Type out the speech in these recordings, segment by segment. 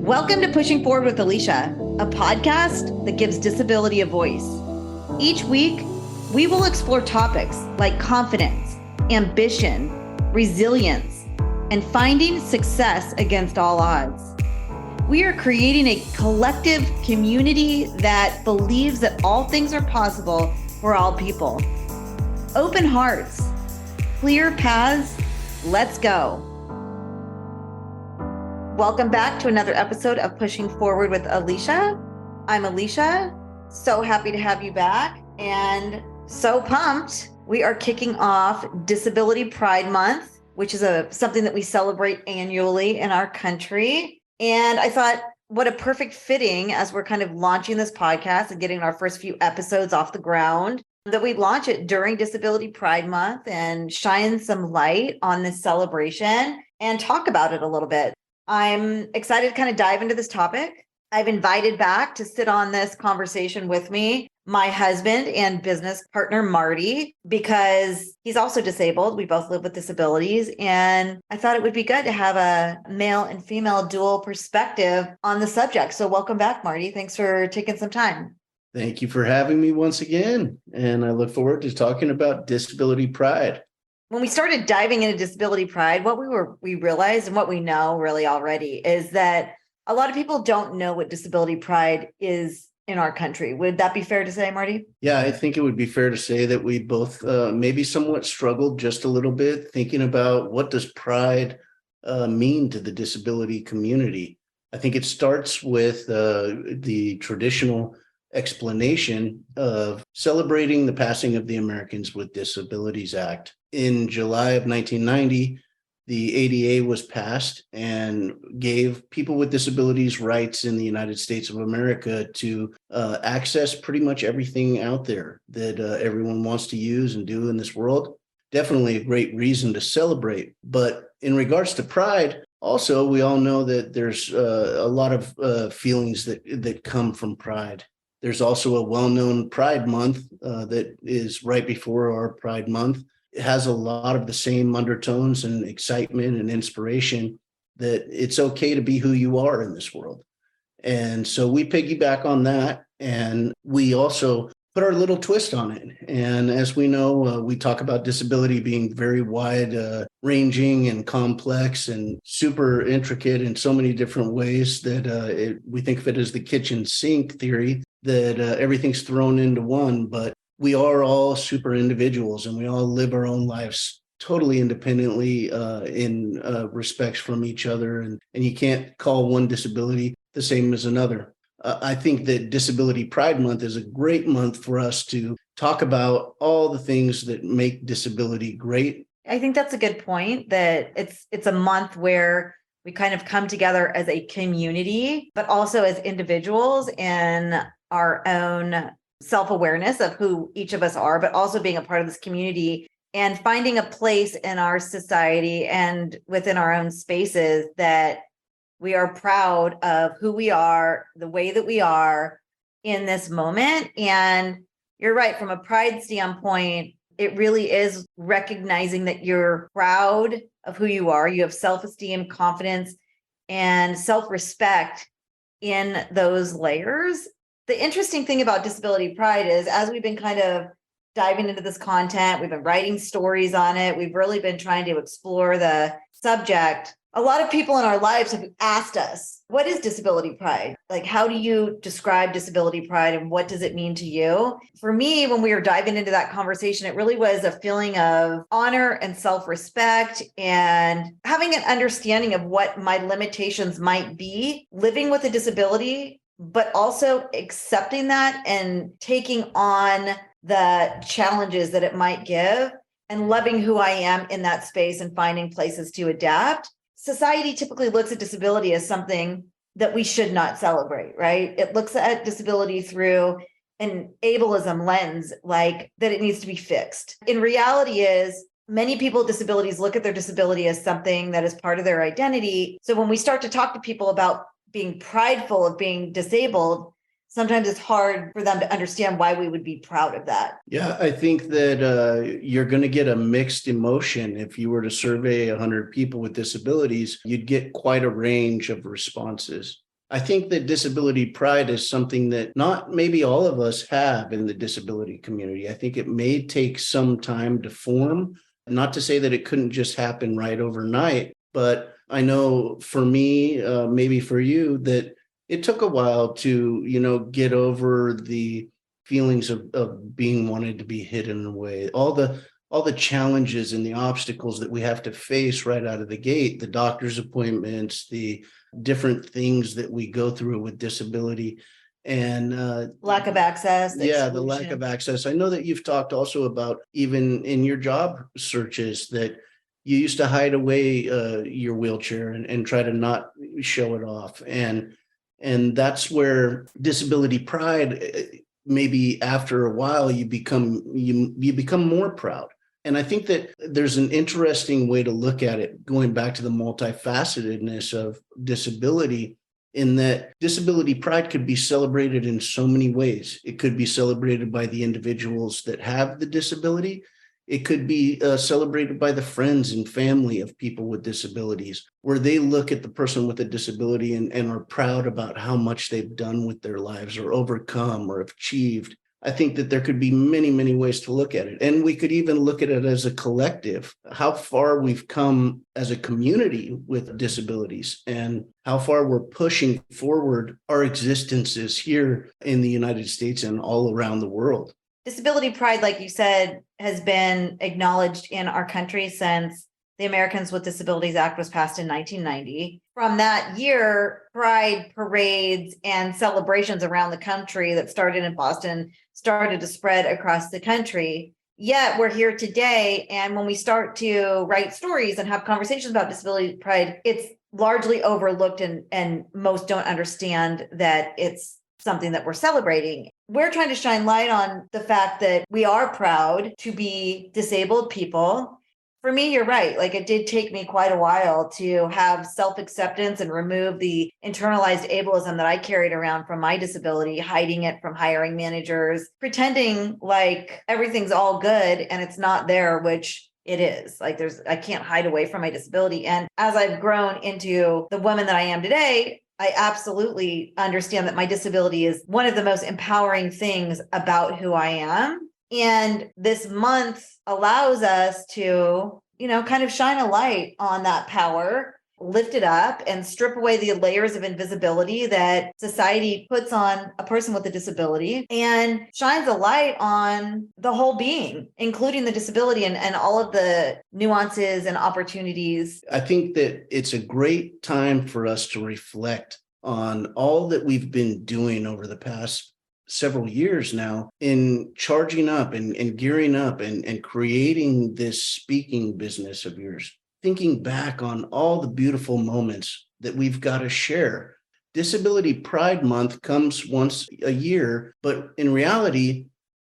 Welcome to Pushing Forward with Alycia, a podcast that gives disability a voice. Each week, we will explore topics like confidence, ambition, resilience, and finding success against all odds. We are creating a collective community that believes that all things are possible for all people. Open hearts, clear paths, let's go. Welcome back to another episode of Pushing Forward with Alycia. I'm Alycia. So happy to have you back and so pumped. We are kicking off Disability Pride Month, which is something that we celebrate annually in our country. And I thought, what a perfect fitting as we're kind of launching this podcast and getting our first few episodes off the ground, that we launch it during Disability Pride Month and shine some light on this celebration and talk about it a little bit. I'm excited to kind of dive into this topic. I've invited back to sit on this conversation with me my husband and business partner, Marty, because he's also disabled. We both live with disabilities. And I thought it would be good to have a male and female dual perspective on the subject. So welcome back, Marty. Thanks for taking some time. Thank you for having me once again. And I look forward to talking about disability pride. When we started diving into disability pride, what we realized and what we know really already is that a lot of people don't know what disability pride is in our country. Would that be fair to say, Marty? Yeah, I think it would be fair to say that we both maybe somewhat struggled just a little bit thinking about what does pride mean to the disability community. I think it starts with the traditional explanation of celebrating the passing of the Americans with Disabilities Act. In July of 1990, the ADA was passed and gave people with disabilities rights in the United States of America to access pretty much everything out there that everyone wants to use and do in this world. Definitely a great reason to celebrate. But in regards to pride, also, we all know that there's a lot of feelings that come from pride. There's also a well-known Pride Month that is right before our Pride Month. It has a lot of the same undertones and excitement and inspiration that it's okay to be who you are in this world. And so we piggyback on that, and we also put our little twist on it. And as we know, we talk about disability being very wide ranging and complex and super intricate in so many different ways that we think of it as the kitchen sink theory, that everything's thrown into one, but we are all super individuals and we all live our own lives totally independently in respects from each other. And you can't call one disability the same as another. I think that Disability Pride Month is a great month for us to talk about all the things that make disability great. I think that's a good point, that it's a month where we kind of come together as a community, but also as individuals in our own self-awareness of who each of us are, but also being a part of this community and finding a place in our society and within our own spaces that we are proud of who we are, the way that we are in this moment. And you're right, from a pride standpoint, it really is recognizing that you're proud of who you are. You have self-esteem, confidence, and self-respect in those layers. The interesting thing about disability pride is, as we've been kind of diving into this content, we've been writing stories on it, we've really been trying to explore the subject. A lot of people in our lives have asked us, what is disability pride? Like, how do you describe disability pride and what does it mean to you? For me, when we were diving into that conversation, it really was a feeling of honor and self-respect and having an understanding of what my limitations might be, living with a disability, but also accepting that and taking on the challenges that it might give and loving who I am in that space and finding places to adapt. Society typically looks at disability as something that we should not celebrate, right? It looks at disability through an ableism lens, like that it needs to be fixed. In reality is, many people with disabilities look at their disability as something that is part of their identity. So when we start to talk to people about being prideful of being disabled, sometimes it's hard for them to understand why we would be proud of that. Yeah, I think that you're going to get a mixed emotion. If you were to survey 100 people with disabilities, you'd get quite a range of responses. I think that disability pride is something that not maybe all of us have in the disability community. I think it may take some time to form, not to say that it couldn't just happen right overnight, but I know for me, maybe for you, that it took a while to, get over the feelings of being wanted to be hidden away, all the challenges and the obstacles that we have to face right out of the gate, the doctor's appointments, the different things that we go through with disability, and Lack of access. the lack of access. I know that you've talked also about, even in your job searches, that you used to hide away your wheelchair and try to not show it off, and that's where disability pride, maybe after a while you become more proud. And I think that there's an interesting way to look at it, going back to the multifacetedness of disability, in that disability pride could be celebrated in so many ways. It could be celebrated by the individuals that have the disability. It could be celebrated by the friends and family of people with disabilities, where they look at the person with a disability and are proud about how much they've done with their lives, or overcome, or achieved. I think that there could be many, many ways to look at it. And we could even look at it as a collective, how far we've come as a community with disabilities, and how far we're pushing forward our existences here in the United States and all around the world. Disability pride, like you said, has been acknowledged in our country since the Americans with Disabilities Act was passed in 1990. From that year, pride parades and celebrations around the country that started in Boston started to spread across the country. Yet we're here today, and when we start to write stories and have conversations about disability pride, it's largely overlooked, and most don't understand that it's something that we're celebrating. We're trying to shine light on the fact that we are proud to be disabled people. For me, you're right. Like, it did take me quite a while to have self-acceptance and remove the internalized ableism that I carried around from my disability, hiding it from hiring managers, pretending like everything's all good and it's not there, which it is. Like, I can't hide away from my disability. And as I've grown into the woman that I am today, I absolutely understand that my disability is one of the most empowering things about who I am. And this month allows us to, kind of shine a light on that power, lift it up, and strip away the layers of invisibility that society puts on a person with a disability, and shines a light on the whole being, including the disability and all of the nuances and opportunities. I think that it's a great time for us to reflect on all that we've been doing over the past several years now in charging up and gearing up and creating this speaking business of yours, thinking back on all the beautiful moments that we've got to share. Disability Pride Month comes once a year, but in reality,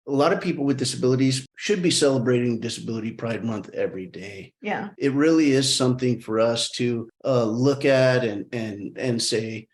a lot of people with disabilities should be celebrating Disability Pride Month every day. Yeah. It really is something for us to look at and say,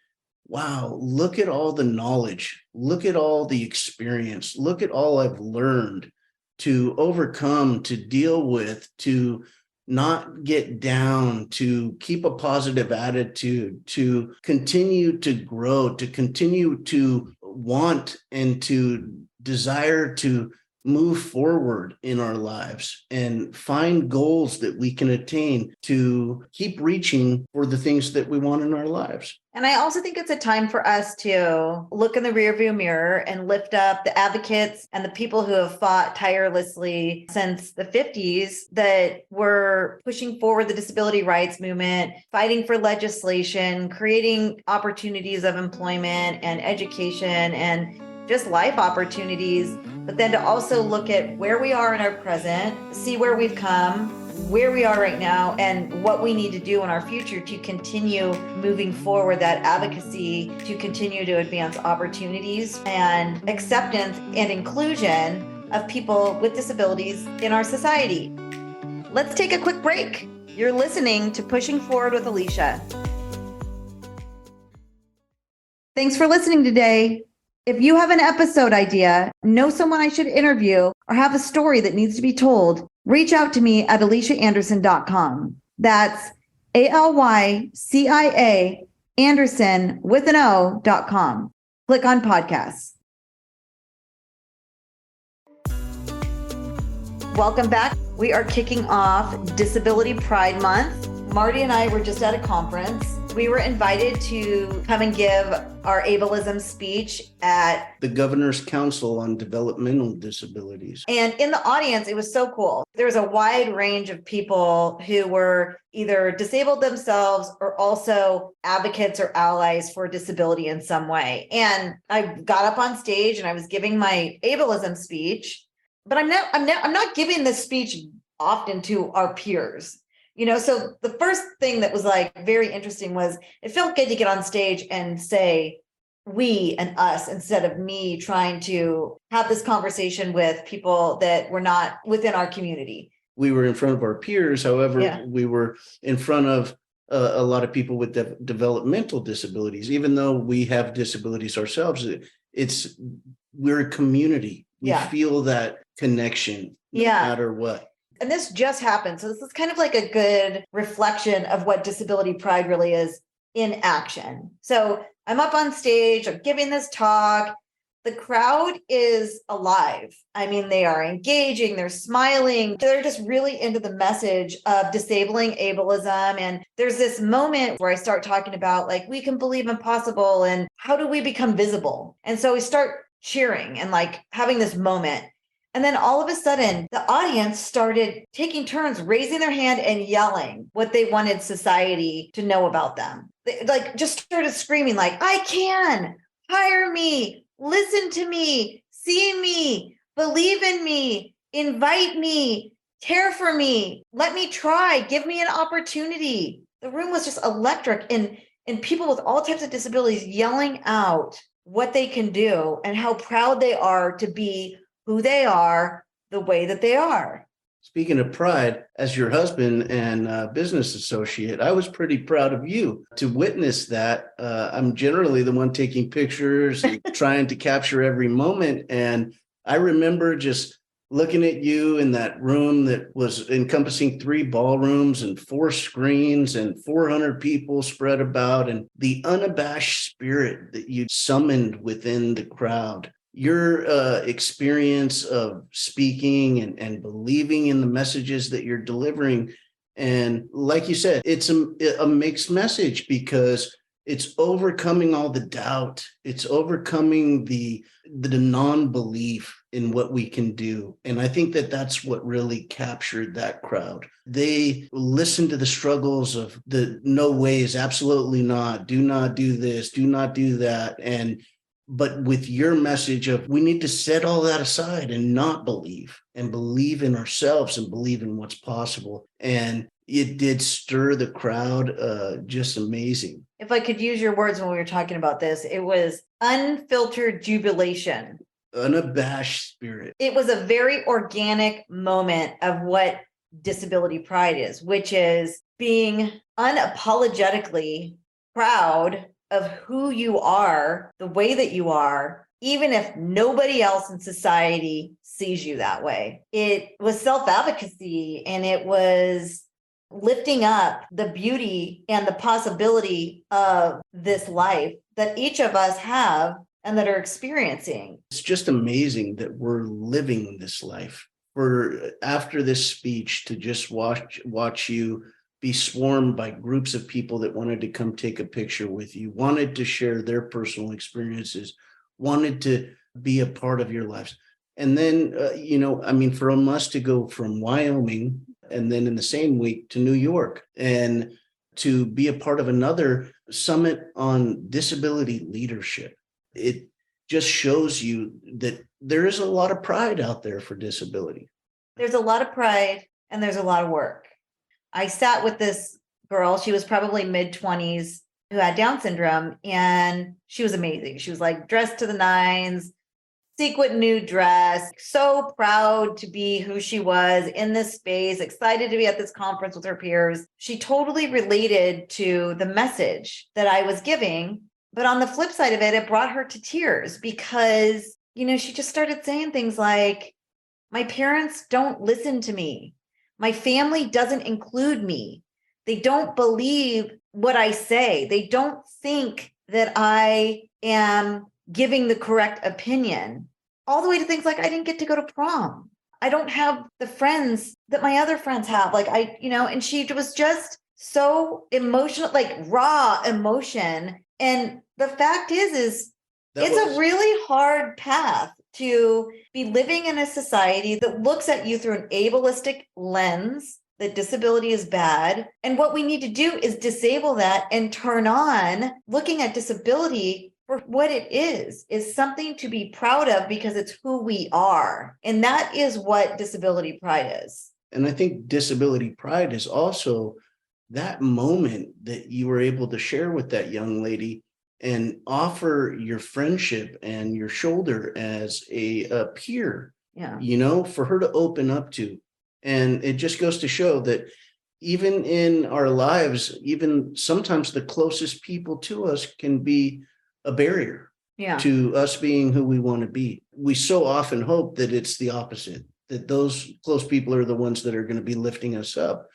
wow, look at all the knowledge, look at all the experience, look at all I've learned to overcome, to deal with, to not get down, to keep a positive attitude, to continue to grow, to continue to want and to desire to move forward in our lives and find goals that we can attain to keep reaching for the things that we want in our lives. And I also think it's a time for us to look in the rearview mirror and lift up the advocates and the people who have fought tirelessly since the 50s that were pushing forward the disability rights movement, fighting for legislation, creating opportunities of employment and education and just life opportunities, but then to also look at where we are in our present, see where we've come, where we are right now, and what we need to do in our future to continue moving forward that advocacy, to continue to advance opportunities and acceptance and inclusion of people with disabilities in our society. Let's take a quick break. You're listening to Pushing Forward with Alycia. Thanks for listening today. If you have an episode idea, know someone I should interview, or have a story that needs to be told, reach out to me at AlyciaAnderson.com. That's ALYCIA andersonwithano.com. Click on podcasts. Welcome back. We are kicking off Disability Pride Month. Marty and I were just at a conference. We were invited to come and give our ableism speech at the Governor's Council on Developmental Disabilities. And in the audience, it was so cool. There was a wide range of people who were either disabled themselves or also advocates or allies for disability in some way. And I got up on stage and I was giving my ableism speech, but I'm not giving this speech often to our peers. So the first thing that was like very interesting was it felt good to get on stage and say we and us instead of me trying to have this conversation with people that were not within our community. We were in front of our peers. However, we were in front of a lot of people with developmental disabilities. Even though we have disabilities ourselves, we're a community. We feel that connection no matter what. And this just happened. So this is kind of like a good reflection of what disability pride really is in action. So I'm up on stage, I'm giving this talk. The crowd is alive. I mean, they are engaging, they're smiling. They're just really into the message of disabling ableism. And there's this moment where I start talking about like, we can believe impossible and how do we become visible? And so we start cheering and like having this moment. And then all of a sudden, the audience started taking turns, raising their hand and yelling what they wanted society to know about them. They like just started screaming like, I can, hire me, listen to me, see me, believe in me, invite me, care for me, let me try, give me an opportunity. The room was just electric and people with all types of disabilities yelling out what they can do and how proud they are to be who they are, the way that they are. Speaking of pride, as your husband and business associate, I was pretty proud of you to witness that. I'm generally the one taking pictures and trying to capture every moment. And I remember just looking at you in that room that was encompassing 3 ballrooms and 4 screens and 400 people spread about, and the unabashed spirit that you summoned within the crowd. Your experience of speaking and believing in the messages that you're delivering. And like you said, it's a mixed message because it's overcoming all the doubt. It's overcoming the non-belief in what we can do. And I think that that's what really captured that crowd. They listened to the struggles of the no ways, absolutely not, do not do this, do not do that. But with your message of we need to set all that aside and not believe and believe in ourselves and believe in what's possible. And it did stir the crowd, just amazing. If I could use your words when we were talking about this, it was unfiltered jubilation. Unabashed spirit. It was a very organic moment of what disability pride is, which is being unapologetically proud of who you are, the way that you are, even if nobody else in society sees you that way. It was self-advocacy and it was lifting up the beauty and the possibility of this life that each of us have and that are experiencing. It's just amazing that we're living this life. After this speech, to just watch you be swarmed by groups of people that wanted to come take a picture with you, wanted to share their personal experiences, wanted to be a part of your lives. And then, for us to go from Wyoming and then in the same week to New York and to be a part of another summit on disability leadership, it just shows you that there is a lot of pride out there for disability. There's a lot of pride and there's a lot of work. I sat with this girl, she was probably mid-20s, who had Down syndrome, and she was amazing. She was like dressed to the nines, sequin nude dress, so proud to be who she was in this space, excited to be at this conference with her peers. She totally related to the message that I was giving. But on the flip side of it, it brought her to tears because, she just started saying things like, my parents don't listen to me. My family doesn't include me. They don't believe what I say. They don't think that I am giving the correct opinion, all the way to things like I didn't get to go to prom. I don't have the friends that my other friends have. Like and she was just so emotional, like raw emotion. And the fact is it's a really hard path to be living in a society that looks at you through an ableistic lens, that disability is bad. And what we need to do is disable that and turn on looking at disability for what it is something to be proud of, because it's who we are. And that is what disability pride is. And I think disability pride is also that moment that you were able to share with that young lady and offer your friendship and your shoulder as a peer, for her to open up to. And it just goes to show that even in our lives, even sometimes the closest people to us can be a barrier to us being who we want to be. We so often hope that it's the opposite, that those close people are the ones that are going to be lifting us up.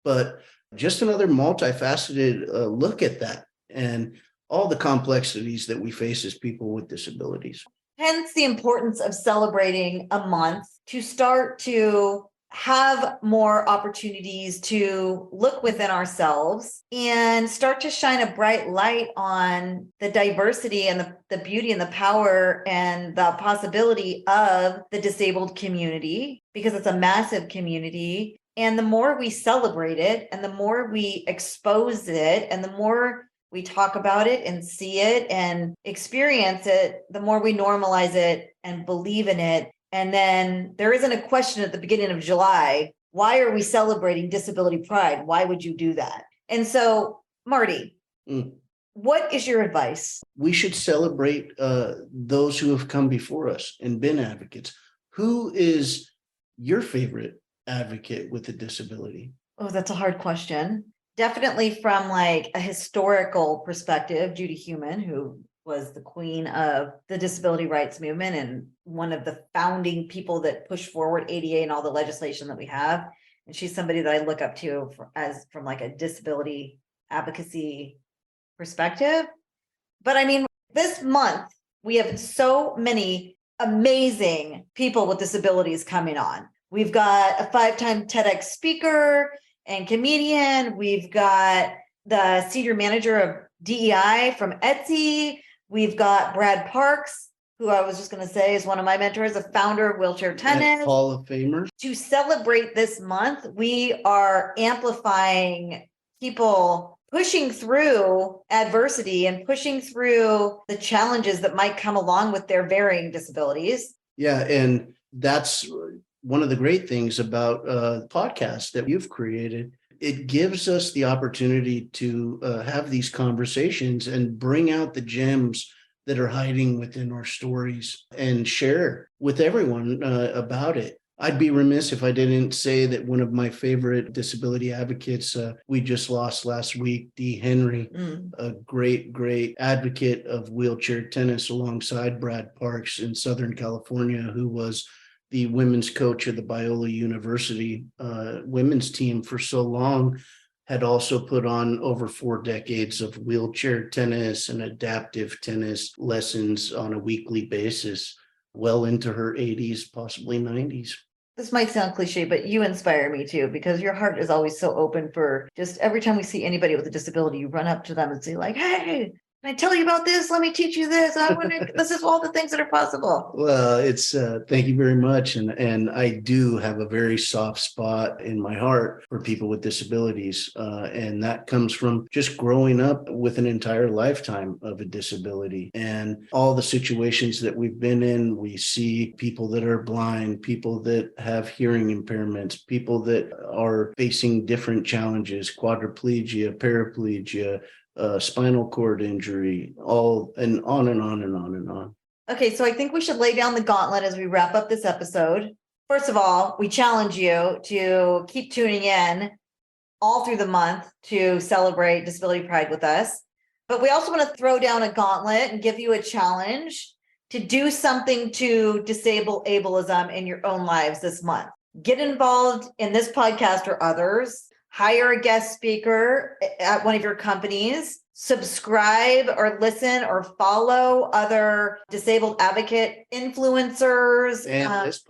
But just another multifaceted look at that and all the complexities that we face as people with disabilities. Hence the importance of celebrating a month to start to have more opportunities to look within ourselves and start to shine a bright light on the diversity and the beauty and the power and the possibility of the disabled community, because it's a massive community. And the more we celebrate it and the more we expose it and the more we talk about it and see it and experience it, the more we normalize it and believe in it. And then there isn't a question at the beginning of July, why are we celebrating disability pride? Why would you do that? And so, Marty, what is your advice? We should celebrate those who have come before us and been advocates. Who is your favorite advocate with a disability? Oh, that's a hard question. Definitely from like a historical perspective, Judy Heumann, who was the queen of the disability rights movement and one of the founding people that pushed forward ADA and all the legislation that we have. And she's somebody that I look up to from like a disability advocacy perspective. But I mean, this month we have so many amazing people with disabilities coming on. We've got a 5-time TEDx speaker and comedian. We've got the senior manager of DEI from Etsy. We've got Brad Parks, who I was just going to say is one of my mentors, a founder of Wheelchair Tennis. Hall of Famer. To celebrate this month, we are amplifying people pushing through adversity and pushing through the challenges that might come along with their varying disabilities. Yeah, and that's one of the great things about podcasts that you've created. It gives us the opportunity to have these conversations and bring out the gems that are hiding within our stories and share with everyone about it. I'd be remiss if I didn't say that one of my favorite disability advocates we just lost last week, Dee Henry, a great advocate of wheelchair tennis alongside Brad Parks in Southern California, who was the women's coach of the Biola University women's team for so long, had also put on over 4 decades of wheelchair tennis and adaptive tennis lessons on a weekly basis, well into her 80s, possibly 90s. This might sound cliche, but you inspire me too, because your heart is always so open for just every time we see anybody with a disability, you run up to them and say like, hey, can I tell you about this? Let me teach you this. This is all the things that are possible. Well, it's thank you very much. And I do have a very soft spot in my heart for people with disabilities. And that comes from just growing up with an entire lifetime of a disability and all the situations that we've been in. We see people that are blind, people that have hearing impairments, people that are facing different challenges, quadriplegia, paraplegia, spinal cord injury, all and on and on and on and on. Okay, so I think we should lay down the gauntlet as we wrap up this episode. First of all, we challenge you to keep tuning in all through the month to celebrate Disability Pride with us. But we also want to throw down a gauntlet and give you a challenge to do something to disable ableism in your own lives this month. Get involved in this podcast or others. hire a guest speaker at one of your companies, subscribe or listen or follow other disabled advocate influencers. And This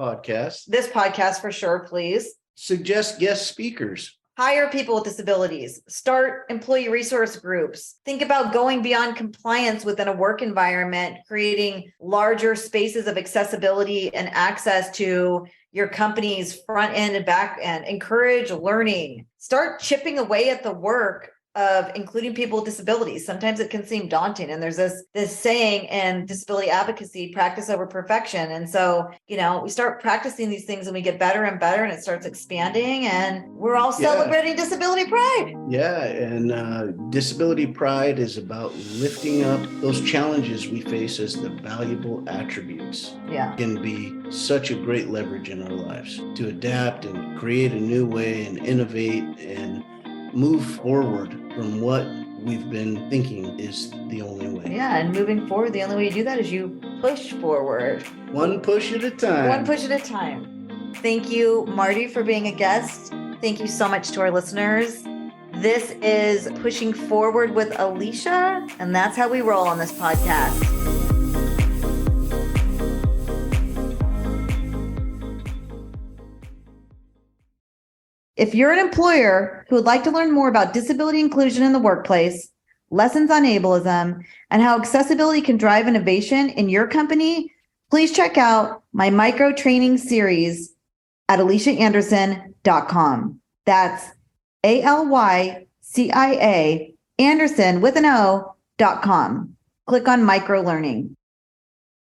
podcast for sure, please. Suggest guest speakers. Hire people with disabilities, start employee resource groups, think about going beyond compliance within a work environment, creating larger spaces of accessibility and access to your company's front end and back end, encourage learning, start chipping away at the work of including people with disabilities. Sometimes it can seem daunting. And there's this saying in disability advocacy, practice over perfection. And so, we start practicing these things and we get better and better and it starts expanding and we're all celebrating disability pride. Yeah. And disability pride is about lifting up those challenges we face as the valuable attributes. Yeah. Can be such a great leverage in our lives to adapt and create a new way and innovate and move forward from what we've been thinking is the only way. Yeah, and moving forward, the only way you do that is you push forward. One push at a time. One push at a time. Thank you, Marty, for being a guest. Thank you so much to our listeners. This is Pushing Forward with Alycia, and that's how we roll on this podcast. If you're an employer who would like to learn more about disability inclusion in the workplace, lessons on ableism, and how accessibility can drive innovation in your company, please check out my micro training series at AlyciaAnderson.com. That's ALYCIA Anderson with an O.com. Click on micro learning.